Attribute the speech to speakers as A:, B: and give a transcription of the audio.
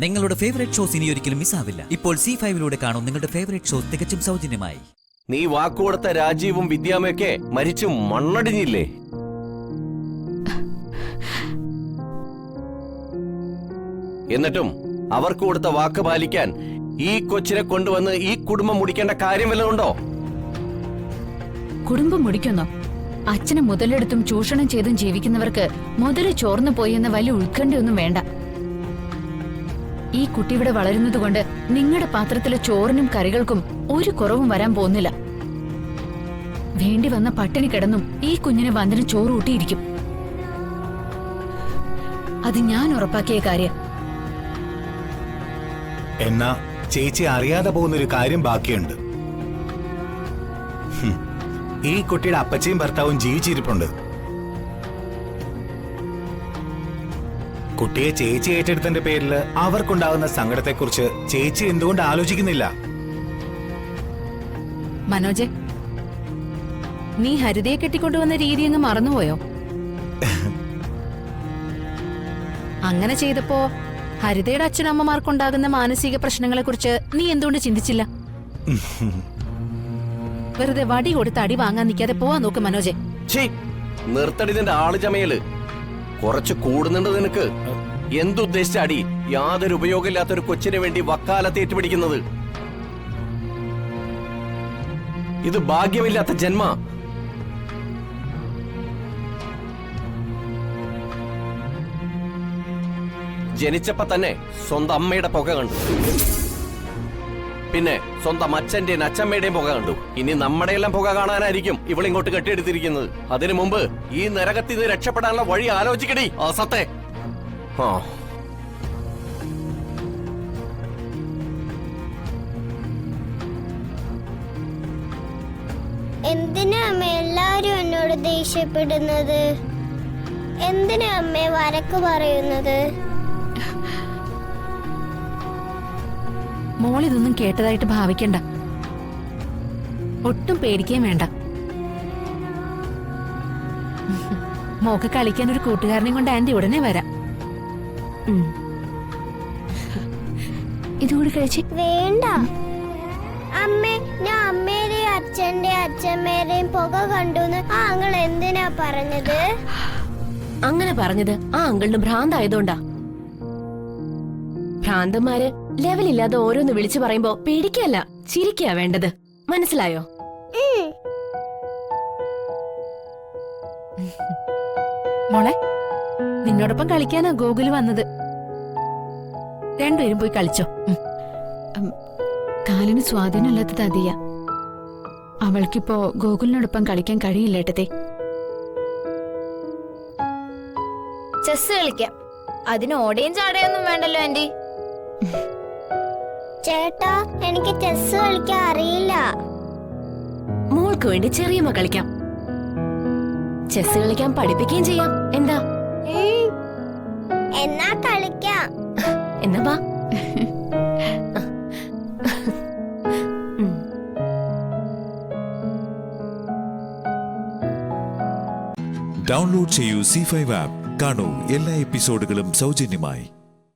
A: നിങ്ങളുടെ favourite shows ഇനി ഒരിക്കലും മിസ്സാവില്ല. ഇപ്പോൾ C5 കാണും നിങ്ങളുടെ ഫേവറേറ്റ് ഷോസ് തികച്ചും സൗജന്യമായി.
B: നീ വാക്കുകൊടുത്ത രാജീവും വിദ്യാമയൊക്കെ മരിച്ചു മണ്ണടിഞ്ഞില്ലേ? എന്നിട്ടും അവർക്ക് കൊടുത്ത വാക്ക് പാലിക്കാൻ ഈ കൊച്ചിനെ കൊണ്ടുവന്ന് ഈ കുടുംബം മുടിക്കേണ്ട കാര്യം വല്ലതുണ്ടോ?
C: കുടുംബം മുടിക്കുന്നോ? അച്ഛനെ മുതലെടുത്തും ചൂഷണം ചെയ്തും ജീവിക്കുന്നവർക്ക് മുതല് ചോർന്നു പോയി എന്ന വലിയ ഉത്കണ്ഠയൊന്നും വേണ്ട. ഈ കുട്ടി ഇവിടെ വളരുന്നതുകൊണ്ട് നിങ്ങളുടെ പാത്രത്തിലെ ചോറിനും കറികൾക്കും ഒരു കുറവും വരാൻ പോകുന്നില്ല. വേണ്ടി വന്ന പട്ടിണി കിടന്നും ഈ കുഞ്ഞിനെ വന്ദനം ചോറ് ഊട്ടിയിരിക്കും. അത് ഞാൻ ഉറപ്പാക്കിയ കാര്യം.
D: എന്നാ ചേച്ചി അറിയാതെ പോകുന്നൊരു കാര്യം ബാക്കിയുണ്ട്. ഈ കുട്ടിയുടെ അപ്പച്ചയും ഭർത്താവും ജീവിച്ചിരിപ്പുണ്ട്. കുട്ടിയെ ചേച്ചി ഏറ്റെടുത്തതിന്റെ പേരിൽ അവർക്കുണ്ടാകുന്ന സങ്കടത്തെക്കുറിച്ച് ചേച്ചി എന്തുകൊണ്ട് ആലോചിക്കുന്നില്ല?
C: മനോജ്, നീ ഹരിതയെ കെട്ടിക്കൊണ്ടുവന്ന രീതി അങ്ങ് മറന്നുപോയോ? അങ്ങനെ ചെയ്തപ്പോ ഹരിതയുടെ അച്ഛനമ്മമാർക്കുണ്ടാകുന്ന മാനസിക പ്രശ്നങ്ങളെക്കുറിച്ച് നീ എന്തുകൊണ്ട് ചിന്തിച്ചില്ല? വെറുതെ വടി കൊടുത്ത് അടി വാങ്ങാൻ നിൽക്കാതെ പോവാൻ നോക്ക് മനോജെ.
B: നിർത്തടി നിന്റെ ആള് ചമയല്. കുറച്ച് കൂടുന്നുണ്ട് നിനക്ക്. എന്തുദ്ദേശിച്ച അടി? യാതൊരു ഉപയോഗമില്ലാത്തൊരു കൊച്ചിന് വേണ്ടി വക്കാലത്ത് ഏറ്റുപിടിക്കുന്നത്. ഇത് ഭാഗ്യമില്ലാത്ത ജന്മ. ജനിച്ചപ്പോ തന്നെ സ്വന്തം അമ്മയുടെ പുക കണ്ടു, പിന്നെ സ്വന്തം അച്ഛന്റെയും അച്ഛമ്മയുടെയും പുക കണ്ടു. ഇനി നമ്മുടെ എല്ലാം പുക കാണാനായിരിക്കും ഇവളിങ്ങോട്ട് കെട്ടിയെടുത്തിരിക്കുന്നത്. അതിനു മുമ്പ് ഈ നരകത്തിൽ നിന്ന് രക്ഷപ്പെടാനുള്ള വഴി ആലോചിക്കടി അസത്തെ.
E: എന്തിനാ അമ്മ എല്ലാരും എന്നോട് ദേഷ്യപ്പെടുന്നത്? എന്തിനാ അമ്മ വരക്ക് പറയുന്നത്?
C: മോളിതൊന്നും കേട്ടതായിട്ട് ഭാവിക്കണ്ട. ഒട്ടും പേടിക്കുകയും വേണ്ട. മോക്ക് കളിക്കാൻ ഒരു കൂട്ടുകാരനെ കൊണ്ട് ആന്റി ഉടനെ വരാം. ഇതുകൂടി കഴിച്ച്.
E: വേണ്ട അമ്മേ, ഞാൻ അമ്മേരെയും അച്ഛന്റെയും അച്ഛമ്മേരെയും പുക കണ്ടുന്ന് ആ അങ്കിൾ എന്തിനാ പറഞ്ഞത്?
F: അങ്ങനെ പറഞ്ഞത് ആ അങ്കിളിന് ഭ്രാന്തായതുകൊണ്ടാ. ഭ്രാന്തന്മാര് ലെവലില്ലാതെ ഓരോന്ന് വിളിച്ചു പറയുമ്പോ പേടിക്കല്ല, ചിരിക്കാ വേണ്ടത്. മനസ്സിലായോ?
C: മോളെ, നിന്നോടൊപ്പം കളിക്കാനാ ഗോകുല് വന്നത്. രണ്ടുപേരും പോയി കളിച്ചോ. കാലിന് സ്വാധീനമില്ലാത്തത് അതിയ. അവൾക്കിപ്പോ ഗോകുലിനോടൊപ്പം കളിക്കാൻ കഴിയില്ല ഏട്ടത്തെ.
G: ചെസ് കളിക്കാം. അതിന് ഓടയും ചാടയൊന്നും വേണ്ടല്ലോ ആന്റി.
E: ചേട്ടാ, എനിക്ക് ചെസ് കളിക്കാൻ അറിയില്ല.
F: മോൾക്ക് വേണ്ടി ചെറിയമ്മ കളിക്കാം. ചെസ് കളിക്കാൻ പഠിപ്പിക്കുകയും ചെയ്യാം. എന്താ?
E: എന്നാ കളിക്കാം.
F: എന്നാ വാ.
H: ഡൗൺലോഡ് ചെയ്യൂ C5 ആപ്പ്. കാണൂ എല്ലാ എപ്പിസോഡുകളും സൗജന്യമായി.